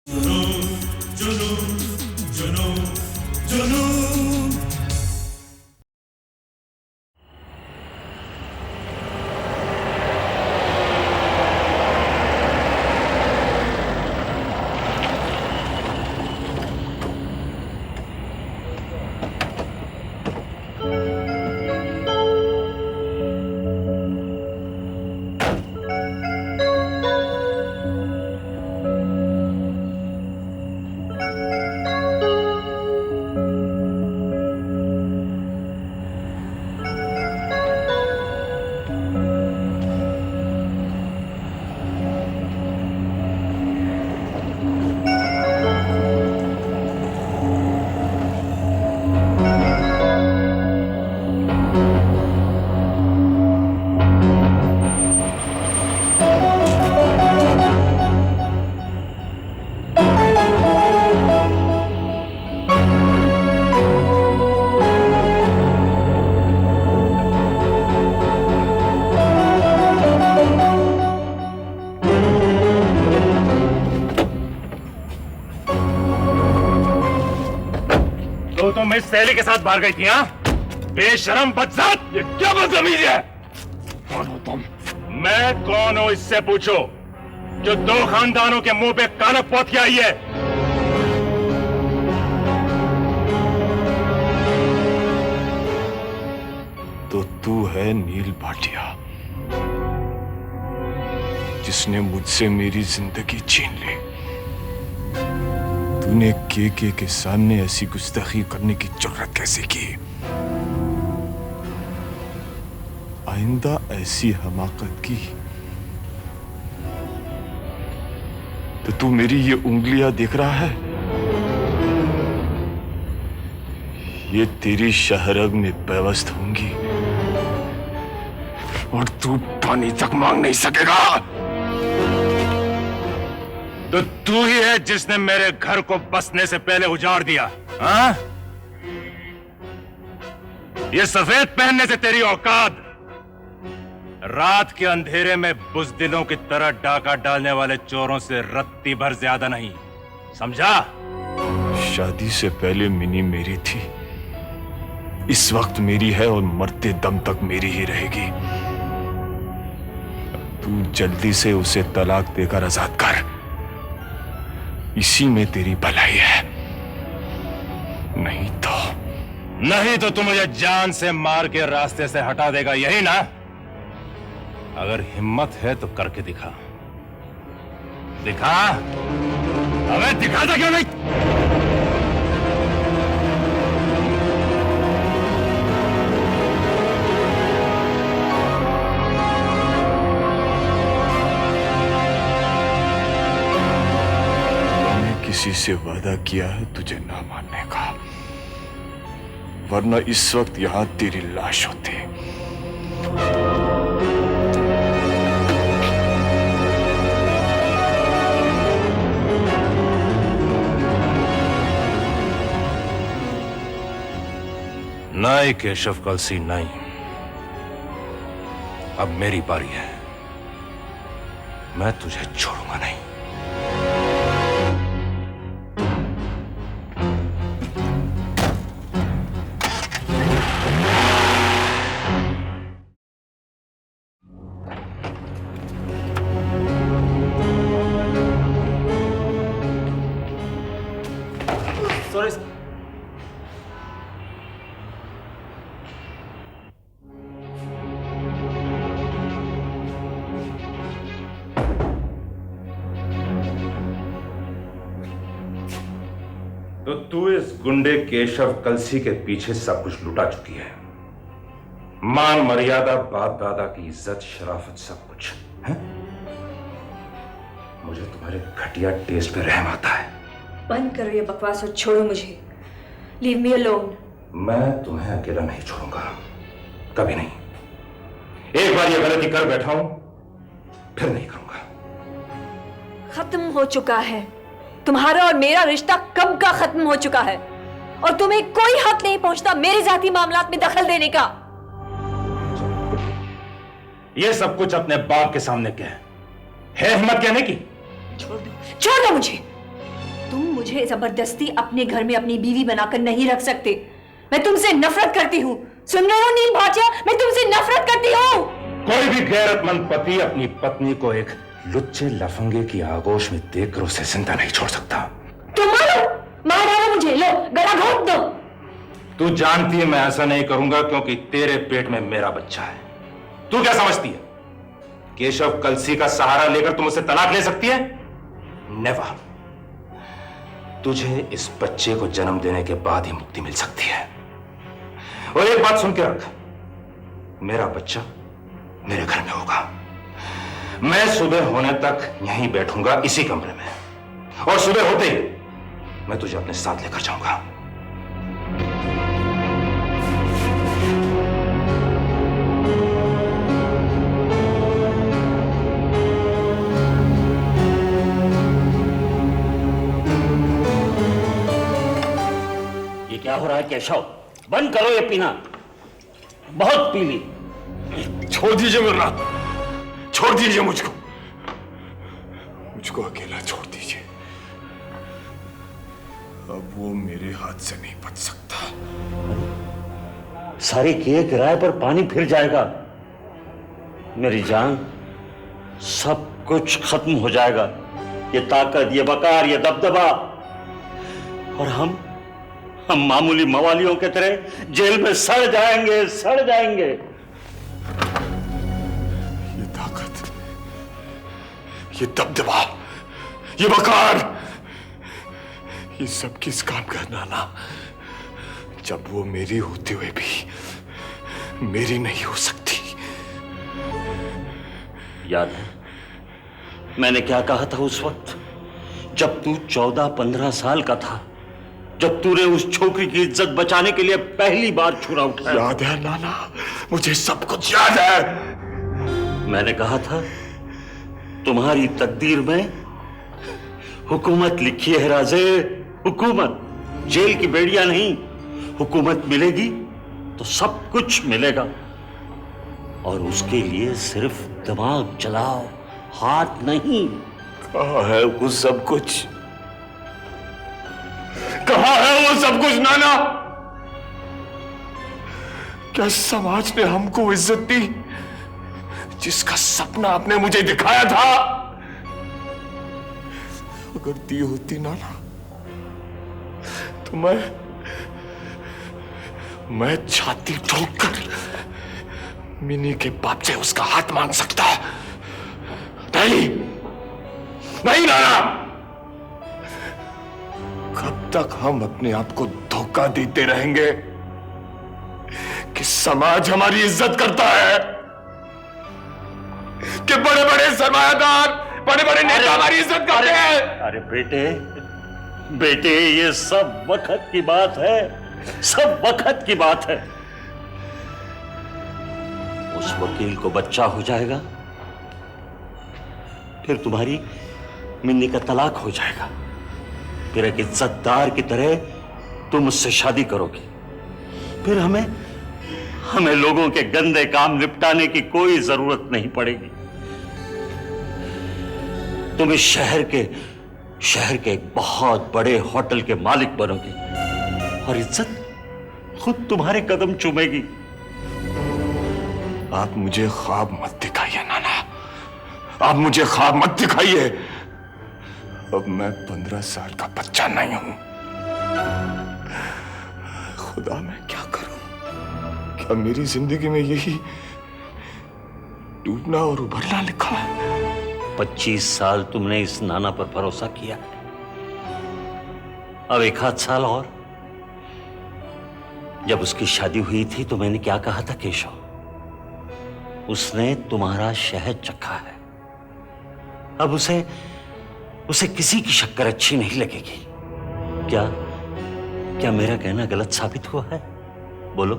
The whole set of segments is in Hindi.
जुनून जुनून जुनून जुनून। तो तुम इस सहेली के साथ बाहर गई थी? हाँ, बेशरम बदजात, ये क्या बदतमीजी है? कौन हो तुम? मैं कौन हूं इससे पूछो, जो दो खानदानों के मुंह पे कानक पोत के आई है। तो तू है नील भाटिया, जिसने मुझसे मेरी जिंदगी छीन ली। तूने के सामने ऐसी गुस्ताखी करने की जुर्रत कैसे की? आइंदा ऐसी हमाकत की तो तू मेरी ये उंगलियां देख रहा है, ये तेरी शहरग में पेवस्त होंगी और तू पानी तक मांग नहीं सकेगा। तो तू ही है जिसने मेरे घर को बसने से पहले उजाड़ दिया। हाँ? ये सफेद पहनने से तेरी औकात रात के अंधेरे में बुज़दिलों की तरह डाका डालने वाले चोरों से रत्ती भर ज्यादा नहीं, समझा? शादी से पहले मिनी मेरी थी, इस वक्त मेरी है और मरते दम तक मेरी ही रहेगी। तू जल्दी से उसे तलाक देकर आजाद कर, इसी में तेरी भलाई है। नहीं तो तू मुझे जान से मार के रास्ते से हटा देगा, यही ना? अगर हिम्मत है तो करके दिखा। दिखा, अबे दिखाता क्यों नहीं? किसी से वादा किया है तुझे ना मानने का, वरना इस वक्त यहां तेरी लाश होती। नहीं केशव कलसी, नहीं। अब मेरी बारी है, मैं तुझे छोड़ूंगा नहीं। सॉरी। तो तू इस गुंडे केशव कलसी के पीछे सब कुछ लुटा चुकी है। मान मर्यादा, बाप दादा की इज्जत, शराफत, सब कुछ है? मुझे तुम्हारे घटिया टेस्ट पे रहम आता है। बंद करो ये बकवास और छोड़ो मुझे। Leave me alone. मैं तुम्हें अकेला नहीं छोड़ूंगा, कभी नहीं। एक बार ये गलती कर बैठा हूं, फिर नहीं करूंगा। खत्म हो चुका है तुम्हारा और मेरा रिश्ता, कब का खत्म हो चुका है, और तुम्हें कोई हक नहीं पहुंचता मेरे जाती मामलात में दखल देने का। ये सब कुछ अपने बाप के सामने कह, है हिम्मत कहने की? छोड़ दो मुझे। तुम मुझे जबरदस्ती अपने घर में अपनी बीवी बनाकर नहीं रख सकते। मैं तुमसे नफरत करती हूँ। सुन रहे हो नील भाटिया, मैं तुमसे नफरत करती हूँ। कोई भी गैरतमंद पति अपनी पत्नी को एक लुच्चे लफंगे की आगोश में देखकर उसे जिंदा नहीं छोड़ सकता। तुम मार डालो मुझे, लो गला घोंट दो। तू जानती है मैं ऐसा नहीं करूंगा क्योंकि तेरे पेट में मेरा बच्चा है। तू क्या समझती है केशव कलसी का सहारा लेकर तुम उससे तलाक ले सकती है? नेवर। तुझे इस बच्चे को जन्म देने के बाद ही मुक्ति मिल सकती है। और एक बात सुन के रख, मेरा बच्चा मेरे घर में होगा। मैं सुबह होने तक यहीं बैठूंगा इसी कमरे में, और सुबह होते ही मैं तुझे अपने साथ लेकर जाऊंगा। ये क्या हो रहा है केशव? बंद करो ये पीना, बहुत पी ली। छोड़ दीजिए मुन्ना, छोड़ दीजिए मुझको अकेला छोड़ दीजिए। अब वो मेरे हाथ से नहीं बच सकता। सारे किए किराए पर पानी फिर जाएगा। मेरी जान, सब कुछ खत्म हो जाएगा। ये ताकत, ये वकार, ये दबदबा, और हम मामूली मवालियों की तरह जेल में सड़ जाएंगे, सड़ जाएंगे। ये ताकत, ये दबदबा, ये वकार, ये सब किस काम का नाना, जब वो मेरी होते हुए भी मेरी नहीं हो सकती। याद है मैंने क्या कहा था उस वक्त, जब तू 14-15 साल का था, जब तूने उस छोकरी की इज्जत बचाने के लिए पहली बार छुरा उठाया? याद है नाना, मुझे सब कुछ याद है। मैंने कहा था तुम्हारी तकदीर में हुकूमत लिखी है राजे, हुकूमत। जेल की बेड़ियां नहीं, हुकूमत मिलेगी तो सब कुछ मिलेगा। और उसके लिए सिर्फ दिमाग चलाओ, हाथ नहीं। कहाँ है वो सब कुछ? कहाँ है वो सब कुछ नाना? क्या समाज ने हमको इज्जत दी जिसका सपना आपने मुझे दिखाया था? अगर दी होती नाना तो मैं छाती ठोककर मिनी के बाप से उसका हाथ मांग सकता। नहीं नहीं नाना, कब तक हम अपने आप को धोखा देते रहेंगे कि समाज हमारी इज्जत करता है, कि बड़े बड़े सरमायादार, बड़े बड़े नेता हमारी इज्जत करते हैं? अरे बेटे, ये सब वक्त की बात है, सब वक्त की बात है। उस वकील को बच्चा हो जाएगा, फिर तुम्हारी मिन्नी का तलाक हो जाएगा, फिर एक इज्जतदार की तरह तुम उससे शादी करोगे। फिर हमें लोगों के गंदे काम निपटाने की कोई जरूरत नहीं पड़ेगी। तुम इस शहर के एक बहुत बड़े होटल के मालिक बनोगे, और इज्जत खुद तुम्हारे कदम चूमेगी। आप मुझे ख्वाब मत दिखाइए नाना, आप मुझे ख्वाब मत दिखाइए। अब मैं 15 साल का बच्चा नहीं हूं। खुदा मैं क्या करूं? क्या मेरी जिंदगी में यही डूबना और उभरना लिखा है? 25 साल तुमने इस नाना पर भरोसा किया, अब 1 साल और। जब उसकी शादी हुई थी तो मैंने क्या कहा था केशव? उसने तुम्हारा शहद चखा है, अब उसे किसी की शक्कर अच्छी नहीं लगेगी। क्या मेरा कहना गलत साबित हुआ है? बोलो।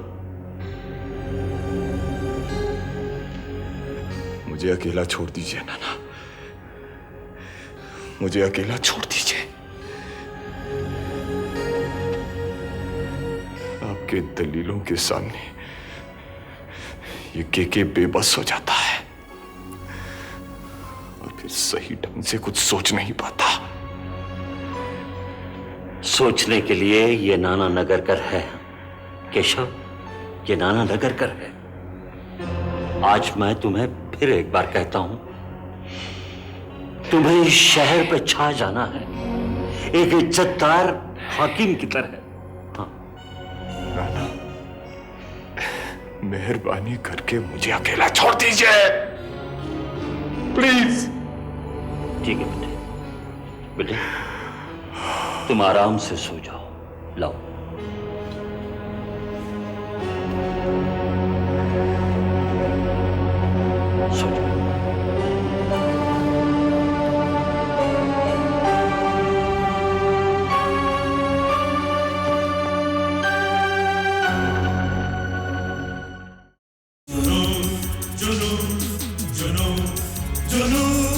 मुझे अकेला छोड़ दीजिए नाना, मुझे अकेला छोड़ दीजिए। आपके दलीलों के सामने ये के बेबस हो जाता है और फिर सही ढंग से कुछ सोच नहीं पाता। सोचने के लिए ये नाना नगरकर है केशव, ये नाना नगरकर है। आज मैं तुम्हें फिर एक बार कहता हूं, तुम्हें इस शहर पे छा जाना है एक इज्जतदार हाकिम की तरह। हाँ। नाना, मेहरबानी करके मुझे अकेला छोड़ दीजिए, प्लीज। ठीक है बेटे, बेटे तुम आराम से सो जाओ। लाओ। सो जाओ। जुनून जुनून जुनून